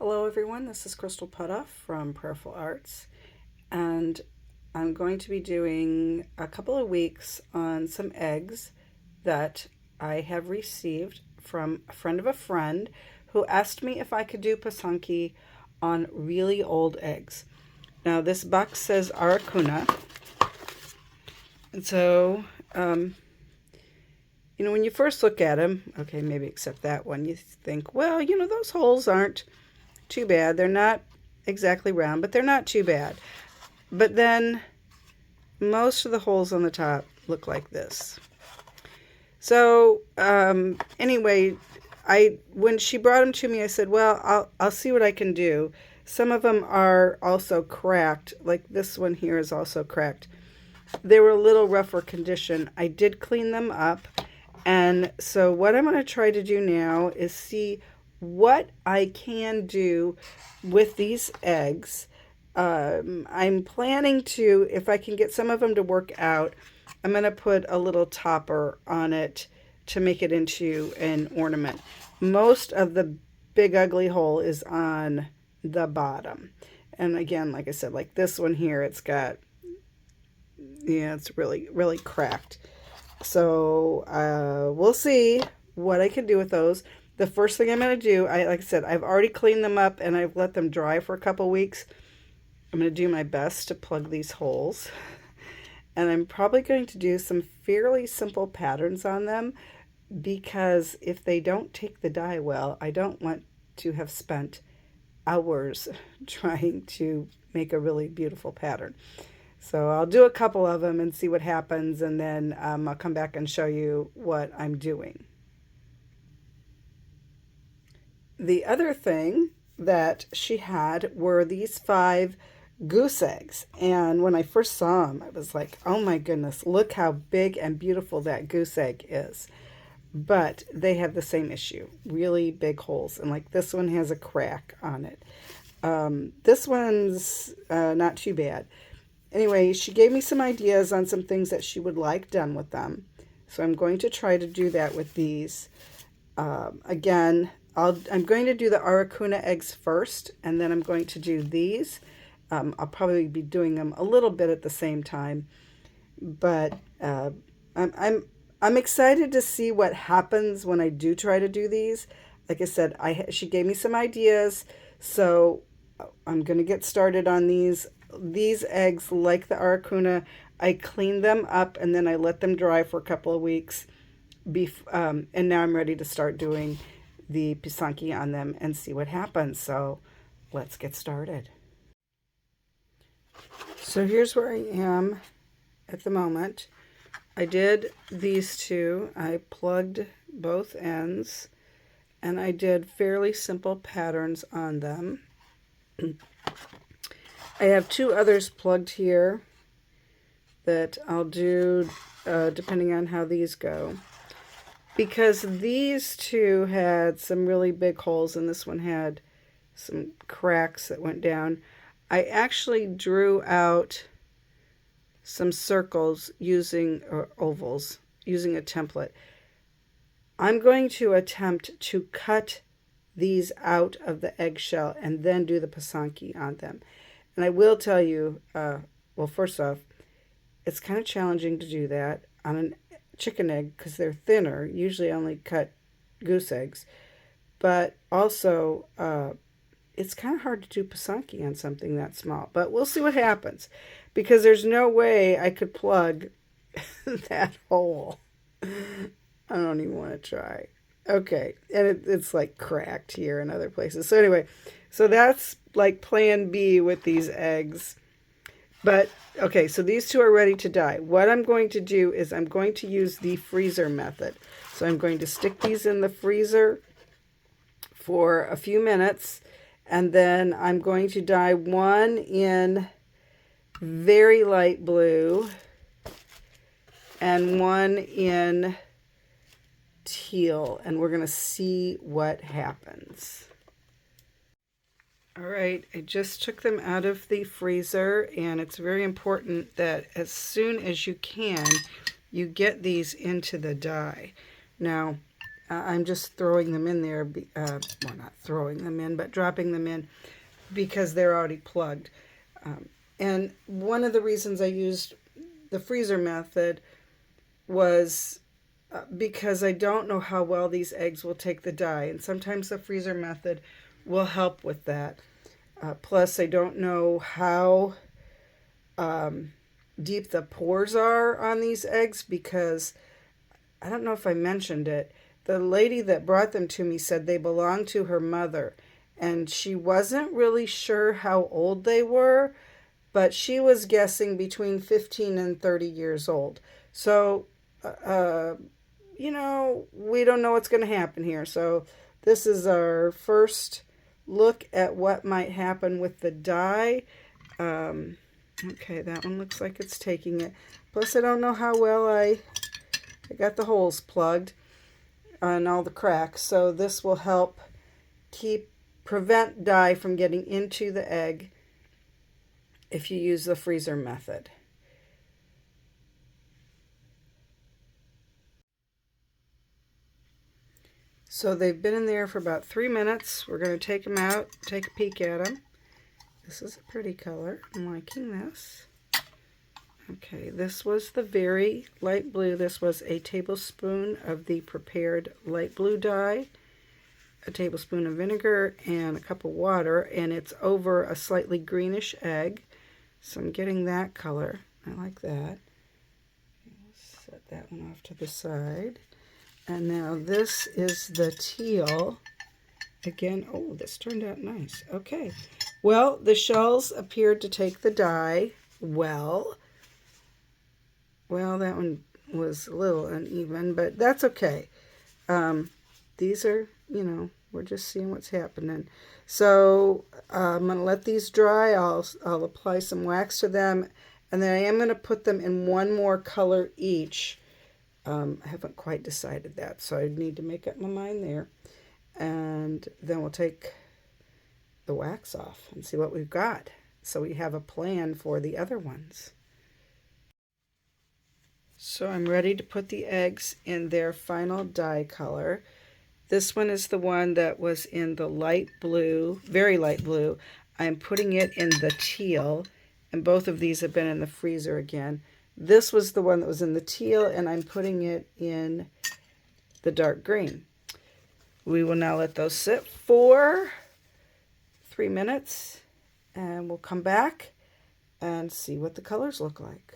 Hello everyone, this is Crystal Potthoff from Prayerful Arts, and I'm going to be doing a couple of weeks on some eggs that I have received from a friend who asked me if I could do Pysanky on really old eggs. Now this box says Aracuna, and so when you first look at them, okay, maybe except that one, you think, well, those holes aren't too bad. They're not exactly round, but they're not too bad. But then most of the holes on the top look like this. So anyway, when she brought them to me, I said, well, I'll see what I can do. Some of them are also cracked, like this one here is also cracked. They were a little rougher condition. I did clean them up. And so what I'm going to try to do now is see what I can do with these eggs. I'm planning to, if I can get some of them to work out, I'm going to put a little topper on it to make it into an ornament. Most of the big ugly hole is on the bottom. And again, like I said, like this one here, it's got, it's really, really cracked. So we'll see what I can do with those. The first thing I'm going to do, like I said, I've already cleaned them up and I've let them dry for a couple weeks. I'm going to do my best to plug these holes. And I'm probably going to do some fairly simple patterns on them because if they don't take the dye well, I don't want to have spent hours trying to make a really beautiful pattern. So I'll do a couple of them and see what happens, and then I'll come back and show you what I'm doing. The other thing that she had were these 5 goose eggs. And when I first saw them, I was like, oh my goodness, look how big and beautiful that goose egg is. But they have the same issue, really big holes. And like this one has a crack on it. This one's not too bad. Anyway, she gave me some ideas on some things that she would like done with them. So I'm going to try to do that with these. Again, I'm going to do the Aracuna eggs first, and then I'm going to do these. I'll probably be doing them a little bit at the same time. But I'm excited to see what happens when I do try to do these. Like I said, she gave me some ideas, so I'm going to get started on these. These eggs, like the Aracuna, I cleaned them up and then I let them dry for a couple of weeks. And now I'm ready to start doing the Pysanky on them and see what happens. So let's get started. So here's where I am at the moment. I did these two. I plugged both ends and I did fairly simple patterns on them. I have 2 others plugged here that I'll do depending on how these go. Because these 2 had some really big holes and this one had some cracks that went down, I actually drew out some circles using, or ovals, using a template. I'm going to attempt to cut these out of the eggshell and then do the Pysanky on them. And I will tell you, well, first off, it's kind of challenging to do that on a chicken egg because they're thinner. Usually I only cut goose eggs. But also, it's kind of hard to do Pysanky on something that small. But we'll see what happens because there's no way I could plug that hole. I don't even want to try. Okay, and it's like cracked here and other places. So anyway, so that's like plan B with these eggs. But okay, so these 2 are ready to dye. What I'm going to do is I'm going to use the freezer method. So I'm going to stick these in the freezer for a few minutes, and then I'm going to dye one in very light blue and one in teal, and we're going to see what happens. All right, I just took them out of the freezer, and it's very important that as soon as you can, you get these into the dye. Now, I'm just throwing them in there, well, not throwing them in, but dropping them in because they're already plugged. And one of the reasons I used the freezer method was because I don't know how well these eggs will take the dye, and sometimes the freezer method will help with that. Plus, I don't know how deep the pores are on these eggs, because I don't know if I mentioned it. The lady that brought them to me said they belonged to her mother, and she wasn't really sure how old they were, but she was guessing between 15 and 30 years old. So, you know, we don't know what's going to happen here. So this is our first look at what might happen with the dye. Okay, that one looks like it's taking it. Plus, I don't know how well I got the holes plugged on all the cracks. So this will help prevent dye from getting into the egg if you use the freezer method. So they've been in there for about 3 minutes. We're going to take them out, take a peek at them. This is a pretty color. I'm liking this. Okay, this was the very light blue. This was a tablespoon of the prepared light blue dye, a tablespoon of vinegar, and a cup of water, and it's over a slightly greenish egg. So I'm getting that color. I like that. Let's set that one off to the side. And now this is the teal. Again, oh, this turned out nice. Okay. Well, the shells appeared to take the dye well. Well, that one was a little uneven, but that's okay. These are, you know, we're just seeing what's happening. So I'm going to let these dry. I'll apply some wax to them, and then I am going to put them in one more color each. I haven't quite decided that, so I need to make up my mind there. And then we'll take the wax off and see what we've got, so we have a plan for the other ones. So I'm ready to put the eggs in their final dye color. This one is the one that was in the light blue, very light blue. I'm putting it in the teal, and both of these have been in the freezer again. This was the one that was in the teal, and I'm putting it in the dark green. We will now let those sit for 3 minutes, and we'll come back and see what the colors look like.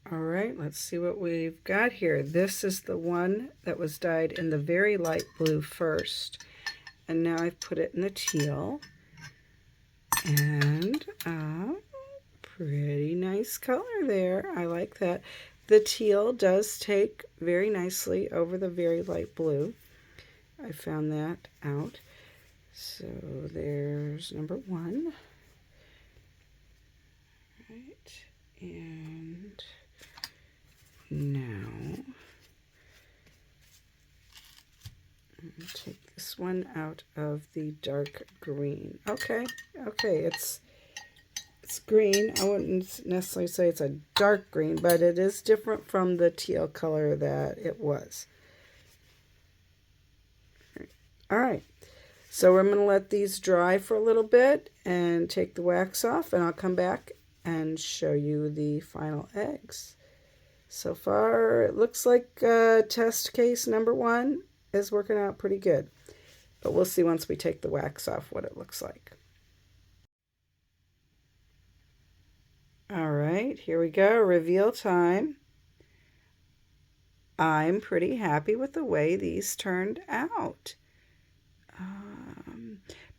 All right, let's see what we've got here. This is the one that was dyed in the very light blue first, and now I've put it in the teal. And pretty nice color there. I like that. The teal does take very nicely over the very light blue. I found that out. So there's number one. Right. And now take this one out of the dark green. Okay, it's green. I wouldn't necessarily say it's a dark green, but it is different from the teal color that it was. All right, so we're going to let these dry for a little bit and take the wax off, and I'll come back and show you the final eggs. So far, it looks like test case number one is working out pretty good, but we'll see once we take the wax off what it looks like. All right, here we go, reveal time. I'm pretty happy with the way these turned out.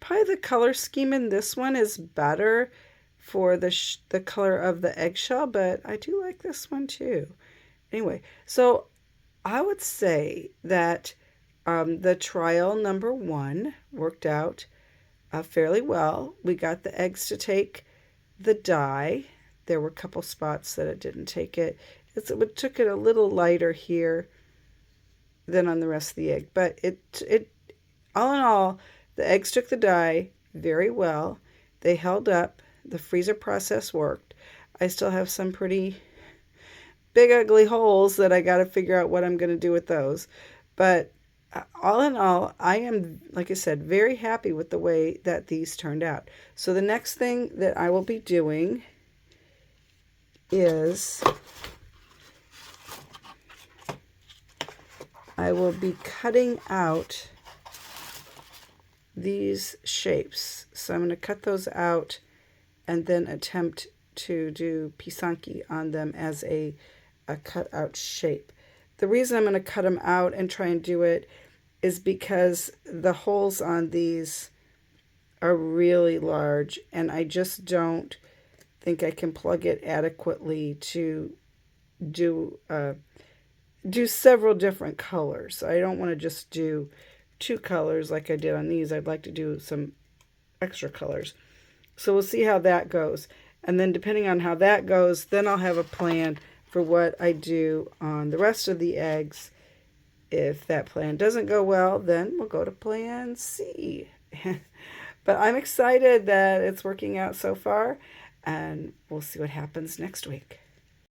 Probably the color scheme in this one is better for the color of the eggshell, but I do like this one too. Anyway, so I would say that the trial number one worked out fairly well. We got the eggs to take the dye. There were a couple spots that it didn't take it. It took it a little lighter here than on the rest of the egg. But it all in all, the eggs took the dye very well. They held up. The freezer process worked. I still have some pretty big ugly holes that I got to figure out what I'm going to do with those. But all in all, I am, like I said, very happy with the way that these turned out. So the next thing that I will be doing is I will be cutting out these shapes. So I'm going to cut those out and then attempt to do Pysanky on them as a cut out shape. The reason I'm going to cut them out and try and do it is because the holes on these are really large and I just don't think I can plug it adequately to do several different colors. I don't want to just do 2 colors like I did on these. I'd like to do some extra colors. So we'll see how that goes. And then depending on how that goes, then I'll have a plan for what I do on the rest of the eggs. If that plan doesn't go well, then we'll go to plan C. But I'm excited that it's working out so far, and we'll see what happens next week.